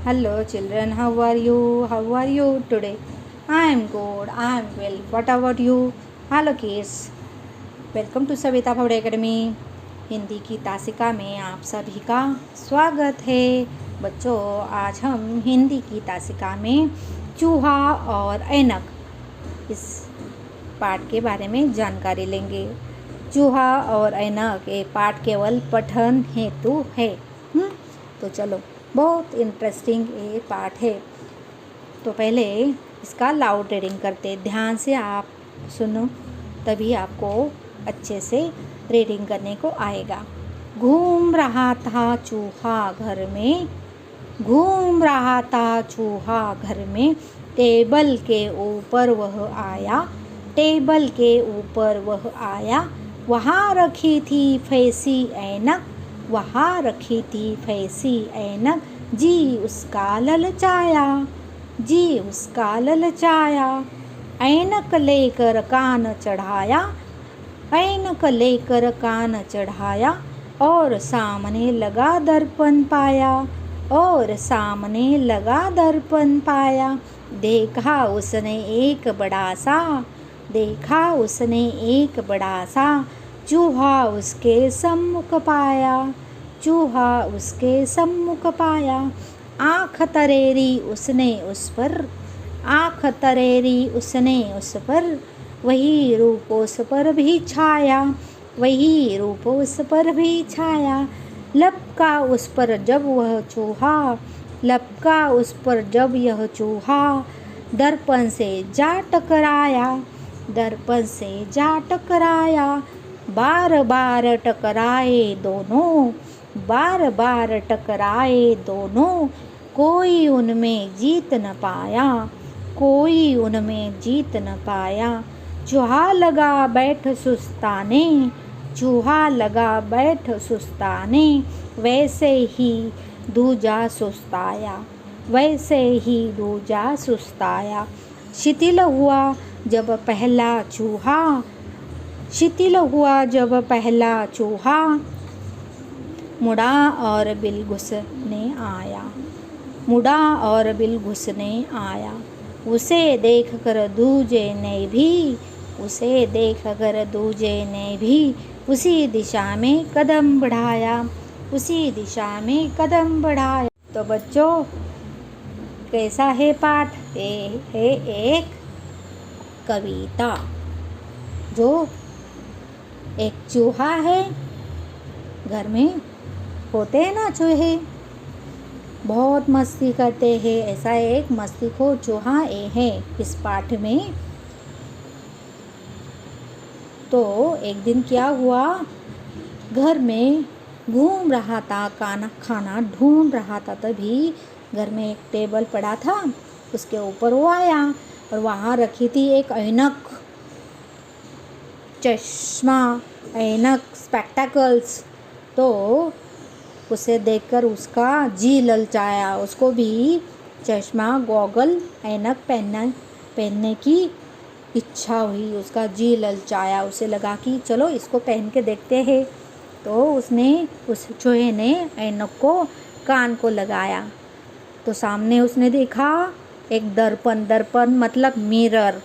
Hello children, how are you? How are you today? I am good. I am well. What about you? Hello kids. Welcome to Savita फाउड academy. Hindi की तासिका में आप सभी का स्वागत है। बच्चों, आज हम हिंदी की तासिका में चूहा और ऐनक इस पाठ के बारे में जानकारी लेंगे। चूहा और ऐनक ये पाठ केवल पठन हेतु है। तो चलो, बहुत इंटरेस्टिंग ये पाठ है। तो पहले इसका लाउड रीडिंग करते, ध्यान से आप सुनो, तभी आपको अच्छे से रीडिंग करने को आएगा। घूम रहा था चूहा घर में, घूम रहा था चूहा घर में, टेबल के ऊपर वह आया, टेबल के ऊपर वह आया, वहाँ रखी थी फैंसी ऐनक, वहाँ रखी थी फैंसी ऐनक, जी उसका ललचाया, जी उसका ललचाया। ऐनक लेकर कान चढ़ाया, ऐनक लेकर कान चढ़ाया, और सामने लगा दर्पण पाया, और सामने लगा दर्पण पाया। देखा उसने एक बड़ा सा, देखा उसने एक बड़ा सा, चूहा उसके सम्मुख पाया, चूहा उसके सम्मुख पाया। आँख तरेरी उसने उस पर, आँख तरेरी उसने उस पर, वही रूप उस पर भी छाया, वही रूप उस पर भी छाया। लपका उस पर जब वह चूहा, लपका उस पर जब यह चूहा, दर्पण से जा टकराया, दर्पण से जा टकराया। बार बार टकराए दोनों, बार बार टकराए दोनों, कोई उनमें जीत न पाया, कोई उनमें जीत न पाया। चूहा लगा बैठ सुस्ताने, चूहा लगा बैठ सुस्ताने, वैसे ही दूजा सुस्ताया, वैसे ही दूजा सुस्ताया। शिथिल हुआ जब पहला चूहा, शिथिल हुआ जब पहला चूहा, मुड़ा और बिल घुसने आया, मुड़ा और बिल घुसने आया। उसे देख कर दूजे ने भी, उसे देख कर दूजे ने भी, उसी दिशा में कदम बढ़ाया, उसी दिशा में कदम बढ़ाया। तो बच्चों, कैसा है पाठ? ये है एक कविता। जो एक चूहा है, घर में होते हैं ना चूहे, बहुत मस्ती करते हैं, ऐसा एक मस्तीखोर चूहा ये है इस पाठ में। तो एक दिन क्या हुआ, घर में घूम रहा था, खाना ढूंढ रहा था, तभी घर में एक टेबल पड़ा था, उसके ऊपर वो आया और वहाँ रखी थी एक ऐनक, चश्मा, ऐनक, स्पेक्टेकल्स। तो उसे देखकर उसका जी ललचाया, उसको भी चश्मा, गॉगल, ऐनक पहनने की इच्छा हुई, उसका जी ललचाया। उसे लगा कि चलो इसको पहन के देखते हैं। तो उसने, उस चूहे ने ऐनक को कान को लगाया, तो सामने उसने देखा एक दर्पण, दर्पण मतलब मिरर।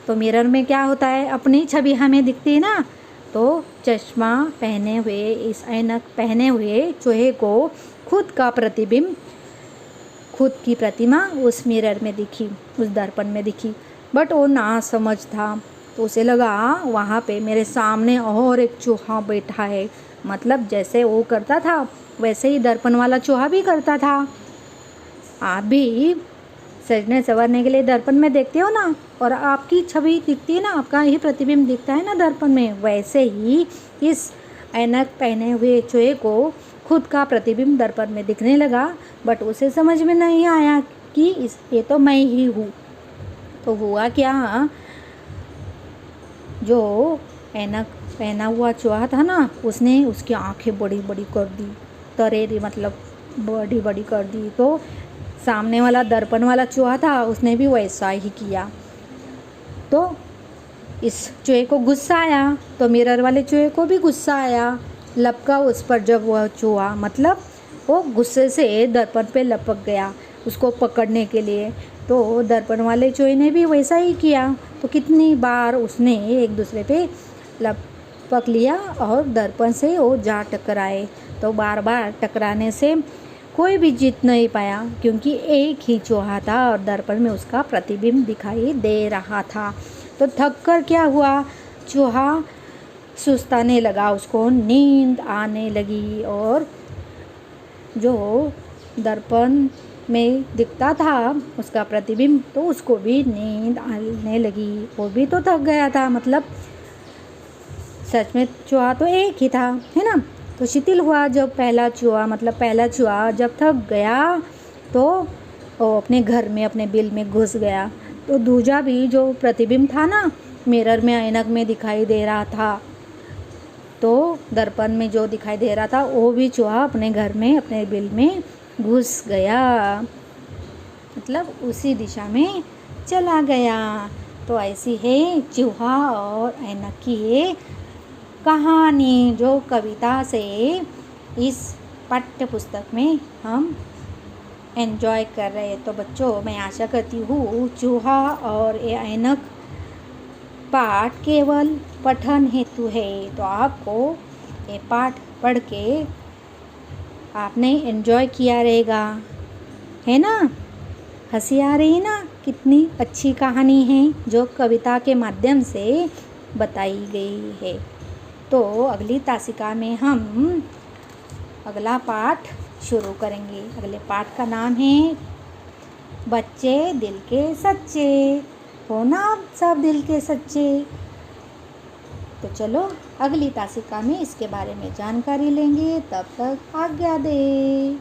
तो मिरर में क्या होता है, अपनी छवि हमें दिखती है ना। तो चश्मा पहने हुए, इस ऐनक पहने हुए चूहे को खुद का प्रतिबिंब, खुद की प्रतिमा उस मिरर में दिखी, उस दर्पण में दिखी। बट वो ना समझ था, तो उसे लगा वहाँ पे मेरे सामने और एक चूहा बैठा है, मतलब जैसे वो करता था वैसे ही दर्पण वाला चूहा भी करता था। आप भी सजने संवरने के लिए दर्पण में देखते हो ना, और आपकी छवि दिखती है ना, आपका ही प्रतिबिंब दिखता है ना दर्पण में, वैसे ही इस ऐनक पहने हुए चूहे को खुद का प्रतिबिंब दर्पण में दिखने लगा। बट उसे समझ में नहीं आया कि ये तो मैं ही हूँ। तो हुआ क्या, जो ऐनक पहना हुआ चूहा था ना, उसने उसकी आंखें बड़ी बड़ी कर दी, तरेरी मतलब बड़ी बड़ी कर दी। तो सामने वाला दर्पण वाला चूहा था, उसने भी वैसा ही किया। तो इस चूहे को गुस्सा आया, तो मिरर वाले चूहे को भी गुस्सा आया। लपका उस पर जब वह चूहा, मतलब वो गुस्से से दर्पण पे लपक गया उसको पकड़ने के लिए। तो दर्पण वाले चूहे ने भी वैसा ही किया। तो कितनी बार उसने एक दूसरे पे लपक लिया और दर्पण से वो जा टकराए। तो बार बार टकराने से कोई भी जीत नहीं पाया, क्योंकि एक ही चूहा था और दर्पण में उसका प्रतिबिंब दिखाई दे रहा था। तो थक कर क्या हुआ, चूहा सुस्ताने लगा, उसको नींद आने लगी। और जो दर्पण में दिखता था उसका प्रतिबिंब, तो उसको भी नींद आने लगी। वो भी तो थक गया था, मतलब सच में चूहा तो एक ही था, है ना। तो शिथिल हुआ जब पहला चूहा जब थक गया तो वो अपने घर में अपने बिल में घुस गया। तो दूजा भी जो प्रतिबिंब था ना, मिरर में ऐनक में दिखाई दे रहा था, तो दर्पण में जो दिखाई दे रहा था वो भी चूहा अपने घर में अपने बिल में घुस गया, मतलब उसी दिशा में चला गया। तो ऐसी है चूहा और ऐनक की ये कहानी, जो कविता से इस पाठ्य पुस्तक में हम एंजॉय कर रहे हैं। तो बच्चों, मैं आशा करती हूँ चूहा और ये ऐनक पाठ केवल पठन हेतु है। तो आपको ये पाठ पढ़ के आपने एंजॉय किया रहेगा, है ना। हंसी आ रही ना, कितनी अच्छी कहानी है जो कविता के माध्यम से बताई गई है। तो अगली तासिका में हम अगला पाठ शुरू करेंगे। अगले पाठ का नाम है बच्चे दिल के सच्चे। हो ना आप सब दिल के सच्चे। तो चलो अगली तासिका में इसके बारे में जानकारी लेंगे। तब तक आज्ञा दे।